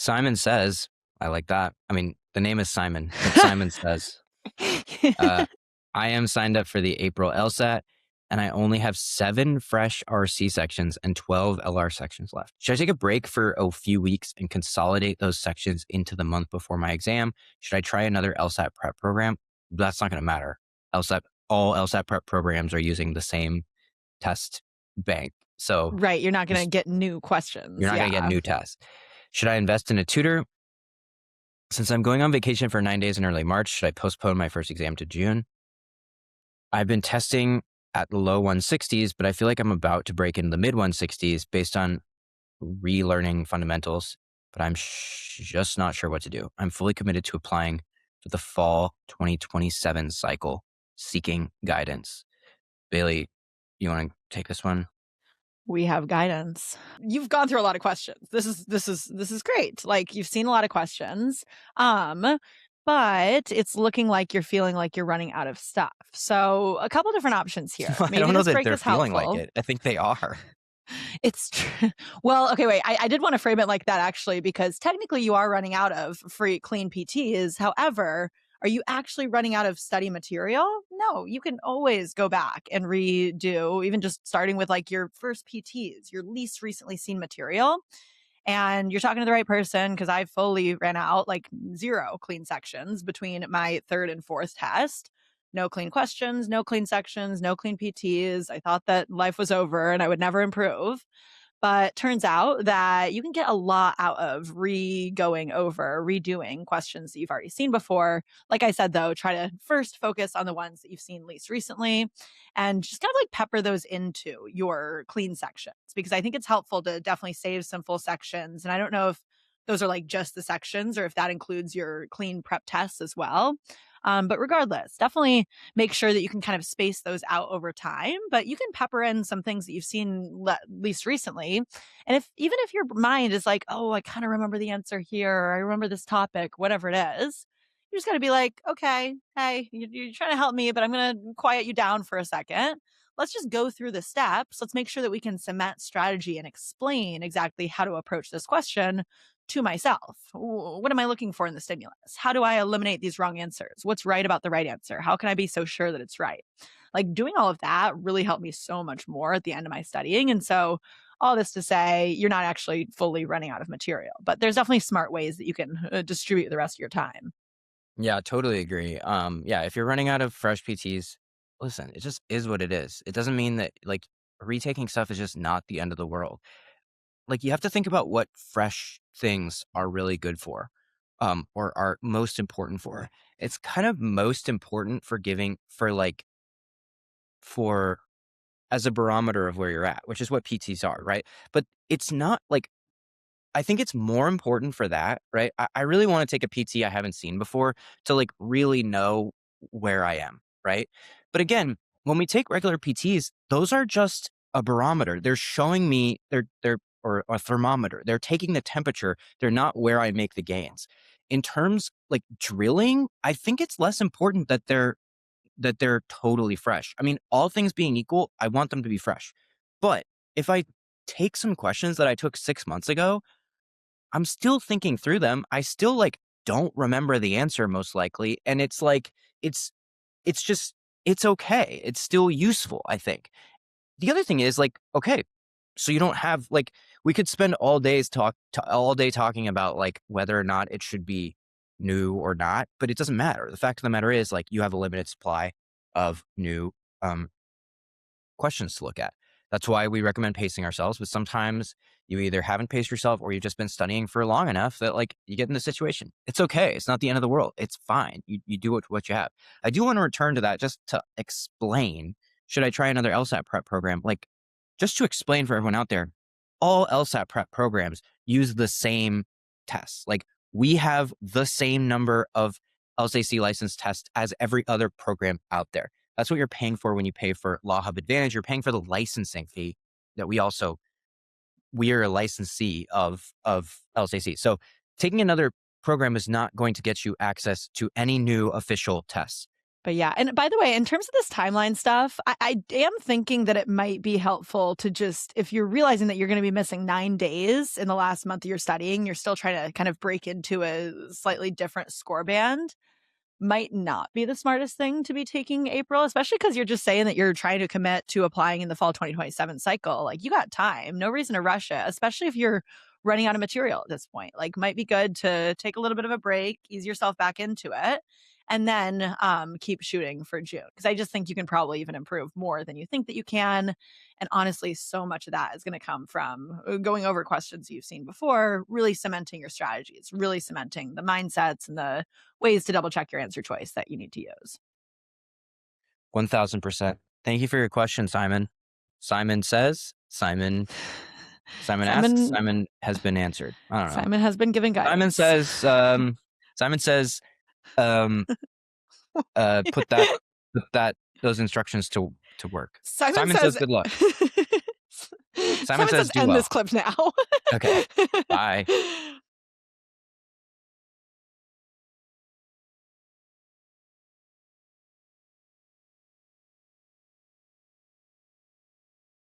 Simon Says. I like that. I mean, the name is Simon, but Simon Says. Uh, I am signed up for the April LSAT, and I only have 7 fresh RC sections and 12 LR sections left. Should I take a break for a few weeks and consolidate those sections into the month before my exam? Should I try another LSAT prep program? That's not going to matter. All LSAT prep programs are using the same test bank. So Right. You're not going to just- get new you're questions. not going to get new tests. Should I invest in a tutor? Since I'm going on vacation for 9 days in early March, should I postpone my first exam to June? I've been testing at the low 160s, but I feel like I'm about to break into the mid 160s based on relearning fundamentals, but I'm just not sure what to do. I'm fully committed to applying for the fall 2027 cycle, seeking guidance. Bailey, you want to take this one? We have guidance. You've gone through a lot of questions. This is great. Like, you've seen a lot of questions. But it's looking like you're feeling like you're running out of stuff. So a couple different options here. I Maybe don't know this that break they're is feeling helpful. like it. I think they are. It's well, okay, wait. I did want to frame it like that actually, because technically you are running out of free clean PTs. However, are you actually running out of study material? No, you can always go back and redo, even just starting with like your first PTs, your least recently seen material. And you're talking to the right person, because I fully ran out, like 0 clean sections between my 3rd and 4th test. No clean questions, no clean sections, no clean PTs. I thought that life was over and I would never improve. But turns out that you can get a lot out of going over, redoing questions that you've already seen before. Like I said, though, try to first focus on the ones that you've seen least recently and just kind of like pepper those into your clean sections, because I think it's helpful to definitely save some full sections. And I don't know if those are like just the sections or if that includes your clean prep tests as well. But regardless, definitely make sure that you can kind of space those out over time, but you can pepper in some things that you've seen least recently. And even if your mind is like, oh, I kind of remember the answer here, or I remember this topic, whatever it is, you just got to be like, okay, hey, you're trying to help me, but I'm going to quiet you down for a second. Let's just go through the steps. Let's make sure that we can cement strategy and explain exactly how to approach this question to myself. What am I looking for in the stimulus? How do I eliminate these wrong answers? What's right about the right answer? How can I be so sure that it's right? Like, doing all of that really helped me so much more at the end of my studying. And so, all this to say, you're not actually fully running out of material, but there's definitely smart ways that you can distribute the rest of your time. Yeah, totally agree. Yeah, if you're running out of fresh PTs, listen, it just is what it is. It doesn't mean that like retaking stuff is just not the end of the world. Like you have to think about what fresh things are really good for, or are most important for. It's kind of most important for for as a barometer of where you're at, which is what PTs are, right? But it's not like I think it's more important for that, right? I really want to take a PT I haven't seen before to like really know where I am, right? But again, when we take regular PTs, those are just a barometer. They're showing me they're or a thermometer. They're taking the temperature. They're not where I make the gains. In terms like drilling, I think it's less important that they're totally fresh. I mean, all things being equal, I want them to be fresh. But if I take some questions that I took 6 months ago, I'm still thinking through them. I still like don't remember the answer most likely. And it's like, it's, it's just, it's okay. It's still useful, I think. The other thing is like, okay, so you don't have like, we could spend all day talking about like whether or not it should be new or not, but it doesn't matter. The fact of the matter is like you have a limited supply of new um, questions to look at. That's why we recommend pacing ourselves. But sometimes you either haven't paced yourself or you've just been studying for long enough that like you get in the situation. It's okay. It's not the end of the world. It's fine. You do what you have. I do want to return to that just to explain. Should I try another LSAT prep program? Like just to explain for everyone out there, all LSAT prep programs use the same tests. Like we have the same number of LSAC license tests as every other program out there. That's what you're paying for when you pay for Law Hub Advantage. You're paying for the licensing fee that we are a licensee of LSAC. So taking another program is not going to get you access to any new official tests. But yeah, and by the way, in terms of this timeline stuff, I am thinking that it might be helpful to just, if you're realizing that you're going to be missing 9 days in the last month of your studying, you're still trying to kind of break into a slightly different score band, might not be the smartest thing to be taking April, especially because you're just saying that you're trying to commit to applying in the fall 2027 cycle. Like, you got time, no reason to rush it, especially if you're running out of material at this point. Like, might be good to take a little bit of a break, ease yourself back into it, and then keep shooting for June. Because I just think you can probably even improve more than you think that you can. And honestly, so much of that is going to come from going over questions you've seen before, really cementing your strategies, really cementing the mindsets and the ways to double check your answer choice that you need to use. 1000%. Thank you for your question, Simon. Simon says, Simon asks, Simon Simon has been answered. I don't know. Simon has been given Simon guidance. says, Simon says, um, put those instructions to work. Simon Simon says, says good luck. Simon Simon says, says do end this well. clip now. Okay. Bye.